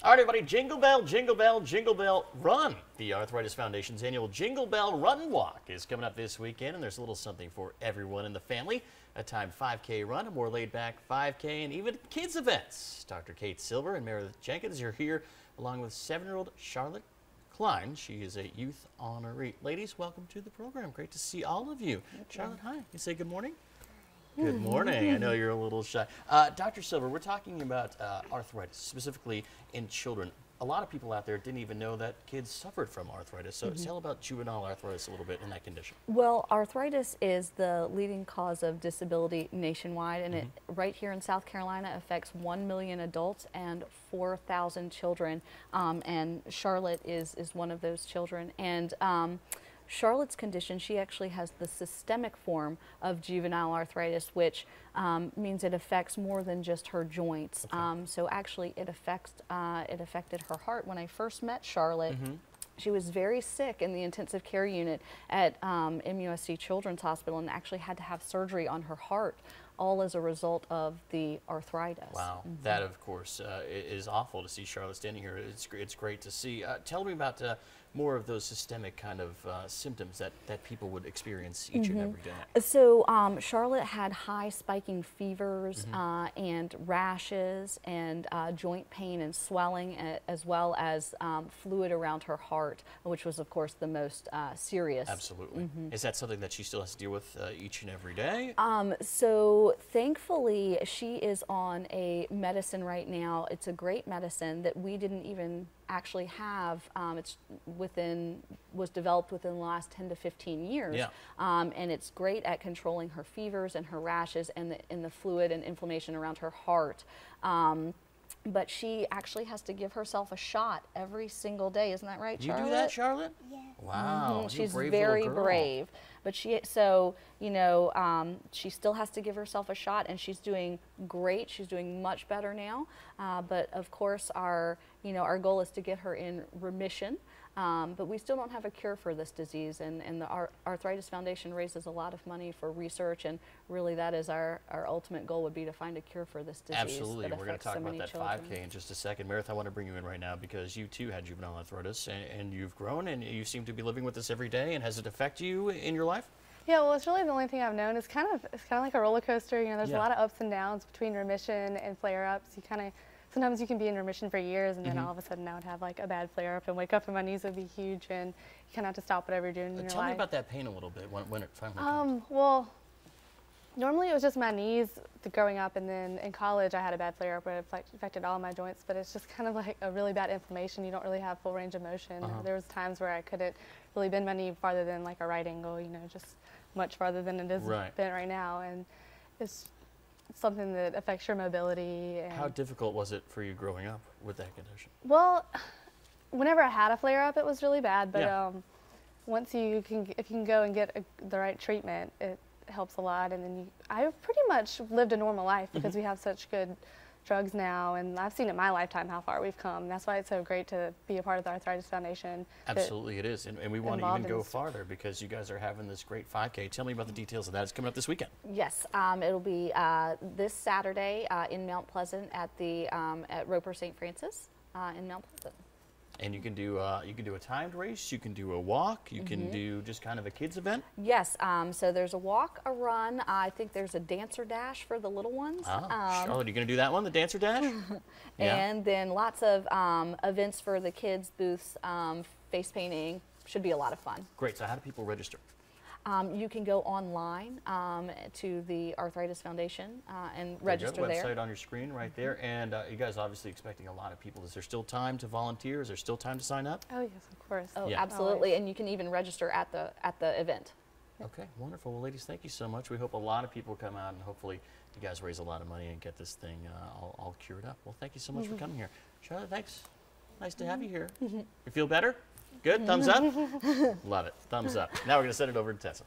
All right, everybody, Jingle Bell, Jingle Bell, Jingle Bell Run. The Arthritis Foundation's annual Jingle Bell Run Walk is coming up this weekend, and there's a little something for everyone in the family. A timed 5K run, a more laid-back 5K, and even kids events. Dr. Kate Silver and Meredith Jenkins are here, along with 7-year-old Charlotte Klein. She is a youth honoree. Ladies, welcome to the program. Great to see all of you. Charlotte, hi. You say good morning? Good morning. I know you're a little shy. Dr. Silver, we're talking about arthritis, specifically in children. A lot of people out there didn't even know that kids suffered from arthritis. So tell about juvenile arthritis a little bit in that condition. Well, arthritis is the leading cause of disability nationwide, and it right here in South Carolina affects 1 million adults and 4,000 children. And Charlotte is one of those children. And Charlotte's condition, she actually has the systemic form of juvenile arthritis, which means it affects more than just her joints. Okay. So actually it affected her heart. When I first met Charlotte, she was very sick in the intensive care unit at MUSC Children's Hospital and actually had to have surgery on her heart, all as a result of the arthritis. Wow, that of course is awful to see Charlotte standing here. It's great to see. Tell me about more of those systemic kind of symptoms that people would experience each and every day. So Charlotte had high spiking fevers and rashes and joint pain and swelling, as well as fluid around her heart, which was of course the most serious. Absolutely. Is that something that she still has to deal with each and every day? So thankfully she is on a medicine right now. It's a great medicine that we didn't even actually have. Was developed within the last 10 to 15 years. Yeah. And it's great at controlling her fevers and her rashes and the fluid and inflammation around her heart. But she actually has to give herself a shot every single day. Isn't that right, Charlotte? You do that, Charlotte? Yeah. Wow. She's very brave. But she still has to give herself a shot, and she's doing great. She's doing much better now. But of course, our goal is to get her in remission. But we still don't have a cure for this disease, and the Arthritis Foundation raises a lot of money for research, and really that is our ultimate goal, would be to find a cure for this disease. Absolutely. We're going to talk about that children. 5K in just a second. Meredith, I want to bring you in right now because you too had juvenile arthritis, and you've grown, and you seem to be living with this every day. And has it affected you in your life? Yeah, well, it's really the only thing I've known. It's kind of like a roller coaster. You know, there's a lot of ups and downs between remission and flare-ups. Sometimes you can be in remission for years, and then all of a sudden I would have like a bad flare-up and wake up and my knees would be huge, and you kind of have to stop whatever you're doing in your life. Tell me about that pain a little bit when it finally comes. Well, normally it was just my knees growing up, and then in college I had a bad flare-up where it affected all of my joints, but it's just kind of like a really bad inflammation. You don't really have full range of motion. There was times where I couldn't really bend my knee farther than like a right angle, just much farther than it is bent right now, and it's something that affects your mobility. And how difficult was it for you growing up with that condition? Well, whenever I had a flare-up, it was really bad, but if you can go and get the right treatment, it helps a lot. And then I pretty much lived a normal life because we have such good drugs now, and I've seen in my lifetime how far we've come. That's why it's so great to be a part of the Arthritis Foundation. Absolutely it is, and we want to even go farther because you guys are having this great 5K. Tell me about the details of that. It's coming up this weekend. Yes, it'll be this Saturday in Mount Pleasant at Roper St. Francis in Mount Pleasant. And you can do a timed race, you can do a walk, you can do just kind of a kids event? Yes, so there's a walk, a run, I think there's a dancer dash for the little ones. Charlotte, are you going to do that one, the dancer dash? And then lots of events for the kids, booths, face painting. Should be a lot of fun. Great, so how do people register? You can go online to the Arthritis Foundation and register there. Website on your screen right there. And you guys obviously expecting a lot of people. Is there still time to volunteer? Is there still time to sign up? Oh yes, of course. Oh, absolutely. Always. And you can even register at the event. Okay, wonderful. Well, ladies, thank you so much. We hope a lot of people come out, and hopefully you guys raise a lot of money and get this thing all cured up. Well, thank you so much for coming here. Charlotte, thanks. Nice to have you here. You feel better? Good? Thumbs up? Love it. Thumbs up. Now we're going to send it over to Tessa.